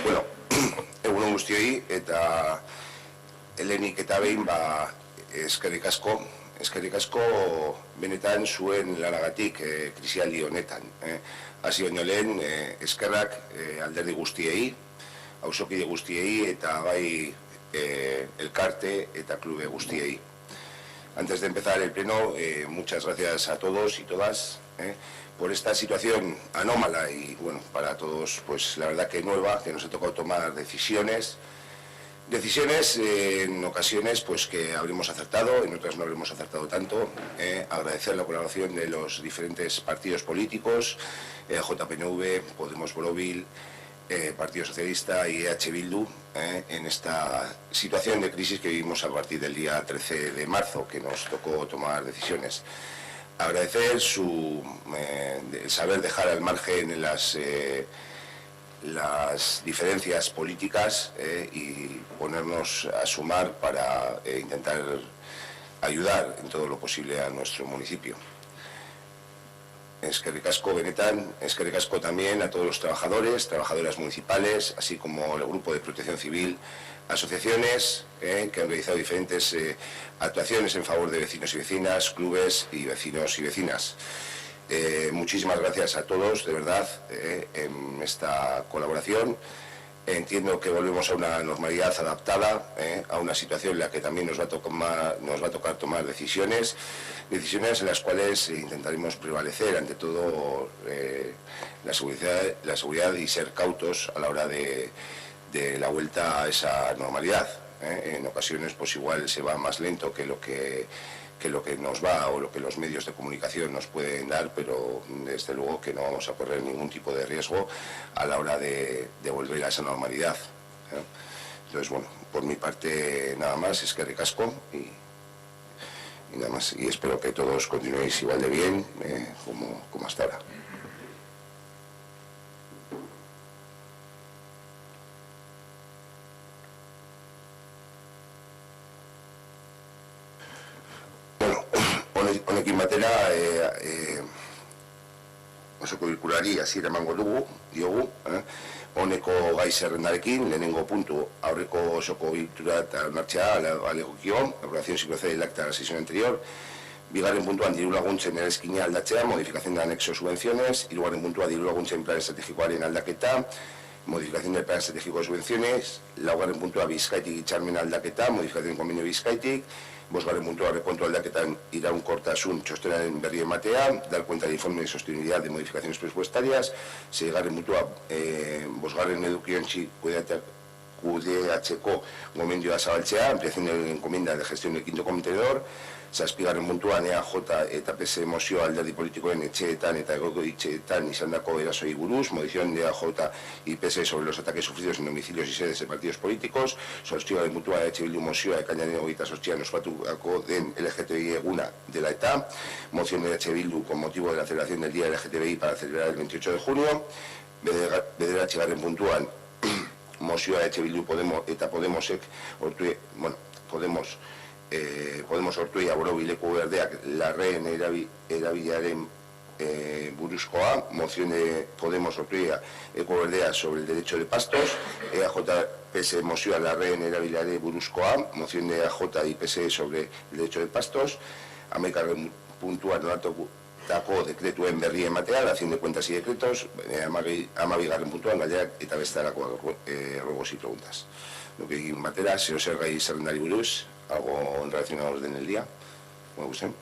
Bueno, egun on guztioi eta helenik eta behin eskerrik asko benetan zuen lanagatik krisialdi honetan. Hasi baino lehen eskerrak alderdi guztiei, auzokide guztiei eta bai elkarte eta klube guztiei. Antes de empezar el pleno, muchas gracias a todos y todas por esta situación anómala y, bueno, para todos, pues la verdad que nueva, que nos ha tocado tomar decisiones en ocasiones pues que habremos acertado, en otras no habremos acertado tanto. Agradecer la colaboración de los diferentes partidos políticos, JPNV, Podemos Borovil, Partido Socialista y EH Bildu, en esta situación de crisis que vivimos a partir del día 13 de marzo, que nos tocó tomar decisiones. Agradecer el saber dejar al margen las diferencias políticas y ponernos a sumar para intentar ayudar en todo lo posible a nuestro municipio. Eskerrik asko benetan, eskerrik asko también a todos los trabajadoras municipales, así como el grupo de protección civil, asociaciones que han realizado diferentes actuaciones en favor de vecinos y vecinas, clubes y vecinos y vecinas. Muchísimas gracias a todos, de verdad, en esta colaboración. Entiendo que volvemos a una normalidad adaptada, a una situación en la que también nos va a tocar tomar decisiones en las cuales intentaremos prevalecer ante todo la seguridad y ser cautos a la hora de la vuelta a esa normalidad. En ocasiones pues igual se va más lento que lo que nos va o lo que los medios de comunicación nos pueden dar, pero desde luego que no vamos a correr ningún tipo de riesgo a la hora de volver a esa normalidad. Entonces, bueno, por mi parte nada más, eskerrik asko y nada más, y espero que todos continuéis igual de bien como hasta ahora. Honekin batera, osoko bilkurari hasiera emango diogu, honeko gai zerrendarekin, lehenengo puntu aurreko osoko bilkura eta onartzea alegokio, aprobación sin proceder el acta de la sesión anterior. Bigarren puntuan diru laguntzen ereskina aldatzea, modificación de anexo subvenciones. Hirugarren puntua diru laguntzen plan estrategikoaren aldaketa, modificación del plan estratégico de subvenciones. Laugarren puntua Bizkaitik hitzarmen aldaketa, modificación del convenio Bizkaitik. Bosgarren puntua rekontu aldaketan iraunkortasun txostenaren berri ematea, dar cuenta del informe de sostenibilidad de modificaciones presupuestarias. Seigarren puntua bosgarren edukiontzi kudeatzeko gomendioa zabaltzea, ampliación de la encomienda de gestión del quinto contenedor. Zazpigarren puntuan EAJ eta PS mozioa alderdi politikoen etxeetan eta egoitzeetan izandako erasoi buruz, modificación de EAJ y PS sobre los ataques sufridos en domicilios y sedes de partidos políticos. Zortzigarren puntua EH Bildu mozioa ekainaren 28an ospatuko den LGTBI eguna dela eta, moción de EH Bildu con motivo de la celebración del Día LGTBI para celebrar el 28 de junio. Bederatzigarren puntuan mozioa EH Bildu eta Podemosek Podemos Ortuella Borobileko berdeak larreen erabilearen buruzkoa, moción de Podemos Ortuella Eko Berdea sobre el derecho de pastos, EAJ PS mozioa larreen erabilearen buruzkoa, moción de EAJ y PS sobre el derecho de pastos. Hamaikagarren puntuan onartutako dekretuen berri ematea, dación de cuentas y decretos. Hamabigarren puntuan galderak eta bestelako ruegos y preguntas. Batera, zeo zer gai zerrendari buruz, algo relacionado al orden del día, como gusten.